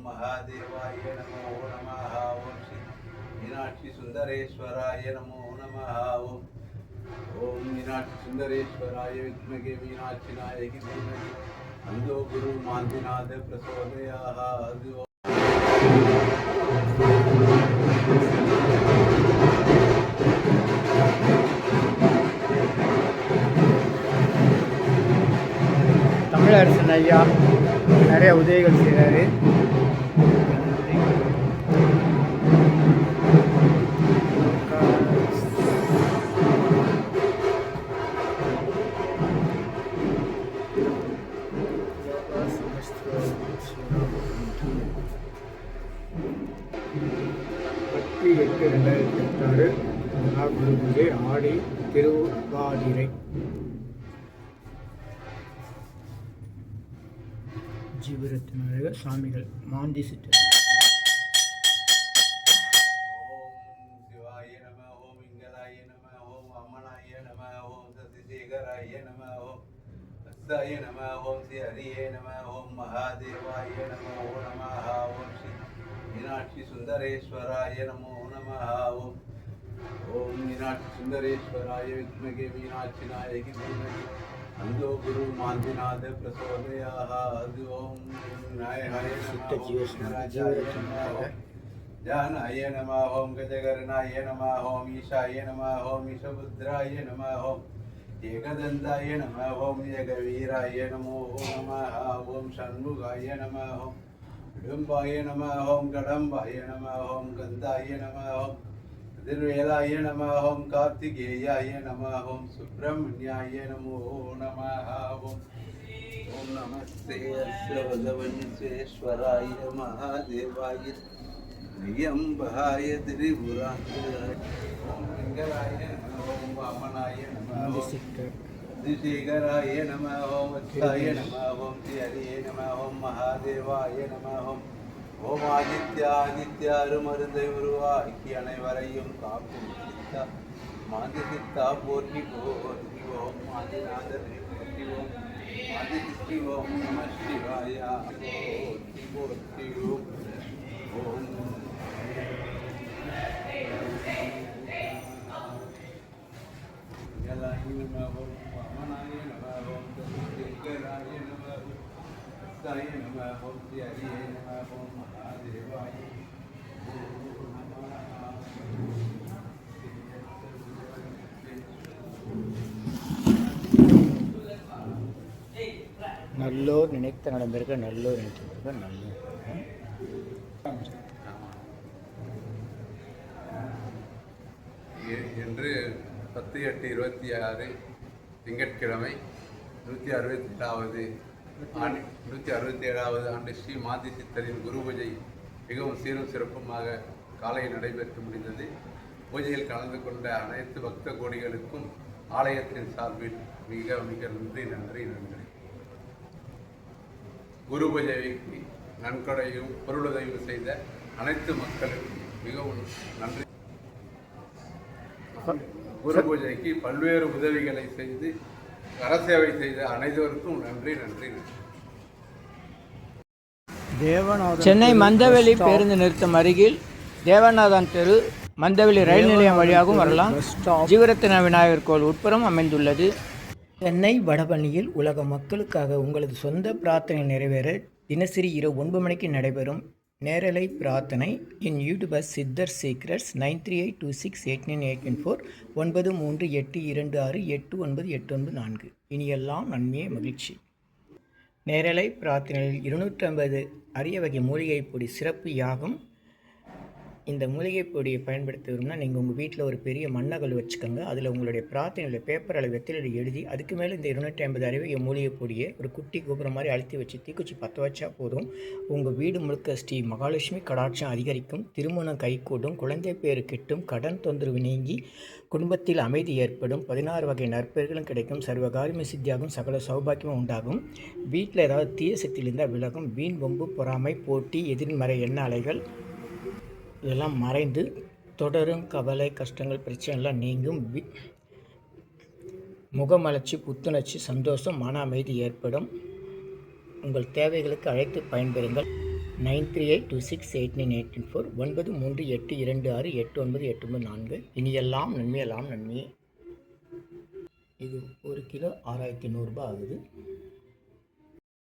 महादेवाय नमो नमः। ओम श्री मीनाक्षी सुंदरेश्वराय नमो नमः। ओम मीनाक्षी सुंदरेश्वराय विद्महे मीनाक्षी नायकी धीमहि अंधो गुरु मान्दिनाथ प्रचोदयात्। தமிழரசன் ஐயா நிறைய உதவிகள் செய்கிறாரு. பத்து 8/2006 குரு பூஜை ஆடி திருவாதிரை. ஜீவரத்ன சாமிகள் மாந்தி சித்தர். ஓம் சிவாய நம. ஓம் இங்கலாய நம. ஓம் அம்மனாய நம. ஓம் சசிசேகராய நம. ஓம் அஸ்தாய நம. ஓம் ஸ்ரீ ஹரியே நம. ஓம் மகாதேவாய நமோ நமः. ஓம் ஸ்ரீ மீனாட்சி சுந்தரேஸ்வராய நமோ நமः. ஓம் மீனாட்சி சுந்தரேஸ்வராய வித்மகே மீனாட்சி நாயகி தீமஹி अंधो गुरु मान्दिनाथ प्रचोदयात्। ओम विनायकाय नमः। जानाय नमः। ओम गजकर्णाय नमः। ओम ईशाय नमः। ओम ईशपुत्राय नमः। ओम एकदन्ताय नमः। ओम जगवीराय नमो नमः। ओम षण्मुखाय नमः। ओम हिडम्बाय नमः। ओम கடம்பாய नमः। ओम गन्धाय नमः। ओम திருவேலாய நம. ஓம் கார்த்திகேயாய நம. ஓம் சுப்பிரமணியாய நமோ நம. ஓம் நமஸ்தே அஸ்வதவன்யேஸ்வராய மகாதேவாய நியம்பகாய திரிபுராந்தகாய. ஓம் மங்களாய நம. ஓம் வாமனாய நம. திசேகராய நம. ஓம் வத்சாய நம. ஓம் ஸ்ரீ ஹரியே நம. ஓம் மகாதேவாய நம. ஓம் ஆதித்யா அருமருந்தை உருவாக்கி அனைவரையும் காக்கும் சித்தா மாதி சித்தா போற்றி போற்றி. ஓம் ஆதிநாதனை போற்றி. ஓம் ஆதிசித்தி. ஓம் நம சிவாயா போற்றி போற்றி. ஓம் ஓம் நம. ஓம் வாமனாய நம. ஓம் சசிசேகராய நம. சாய நம. ஓம் ஸ்ரீ ஹரியே நம. ஓம் மகாதேவாய நல்லோர் நினைத்த நடந்திருக்க நல்லோர் நினைத்திருக்க நல்லோர். என்று 10/8/26 திங்கட்கிழமை 167வது ஆண்டு ஸ்ரீ மாந்தி சித்தரின் குரு பூஜை மிகவும் சீரும் சிறப்புமாக காலை நடைபெற்று முடிந்தது. பூஜையில் கலந்து கொண்ட அனைத்து பக்த கோடிகளுக்கும் ஆலயத்தின் சார்பில் மிக மிக நன்றி நன்றி நன்றி. குரு பூஜைக்கு நன்கொடையும் பொருளுதவியும் செய்த அனைத்து மக்களுக்கும் மிகவும் நன்றி. குரு பூஜைக்கு பல்வேறு உதவிகளை செய்து கரசேவை செய்த அனைவருக்கும் நன்றி நன்றி நன்றி. சென்னை மந்தவெளி பேருந்து நிறுத்தம் அருகில் தேவநாதன் தெரு மந்தவெளி ரயில் நிலையம் வழியாகவும் வரலாம். ஜீவரத்ன விநாயகர் கோவில் உட்புறம் அமைந்துள்ளது. சென்னை வடபழனியில் உலக மக்களுக்காக உங்களது சொந்த பிரார்த்தனை நிறைவேற தினசரி இரவு 9 மணிக்கு நடைபெறும் நேரலை பிரார்த்தனை. என் யூடியூபர் சித்தர் சீக்ரெட்ஸ் 9382689894 938226898994. இனியெல்லாம் நன்மையே மகிழ்ச்சி. நேரலை பிரார்த்தனையில் 250 அரிய வகை மூலிகை பொடி சிறப்பு யாகம். இந்த மூலிகை பொடியை பயன்படுத்த விரும்பினா நீங்கள் உங்கள் வீட்டில் ஒரு பெரிய மண்ணகல் வச்சுக்கோங்க. அதில் உங்களுடைய பிரார்த்தனையில் பேப்பர் அளவு வெத்திலையில் எழுதி அதுக்கு மேலே இந்த 250 அரிய வகை மூலிகை பொடியை ஒரு குட்டி கோபுரம் மாதிரி அழுத்தி வச்சு தீக்குச்சி பற்ற வச்சா போதும். உங்கள் வீடு முழுக்க ஸ்ரீ மகாலட்சுமி கடாட்சம் அதிகரிக்கும், திருமணம் கைகூடும், குழந்தை பேரு கிட்டும், கடன் தொந்தரவு நீங்கி குடும்பத்தில் அமைதி ஏற்படும், 16 வகை நற்பெயர்களும் கிடைக்கும், சர்வகாரியம சித்தியாகும், சகல சௌபாக்கியமும் உண்டாகும். வீட்டில் ஏதாவது தீய சக்தியில் இருந்தால் விலகும். வீண் வம்பு பொறாமை போட்டி எதிர்மறை எண்ண அலைகள் இதெல்லாம் மறைந்து தொடரும் கவலை கஷ்டங்கள் பிரச்சனைலாம் நீங்கும். முகமலர்ச்சி புத்துணர்ச்சி சந்தோஷம் மன அமைதி ஏற்படும். உங்கள் தேவைகளுக்கு அழைத்து பயன்பெறுங்கள். 9382689894 9382682894. இனியெல்லாம் நன்மை எல்லாம் நன்மையே. இது 1 கிலோ 6100 ரூபாய் ஆகுது.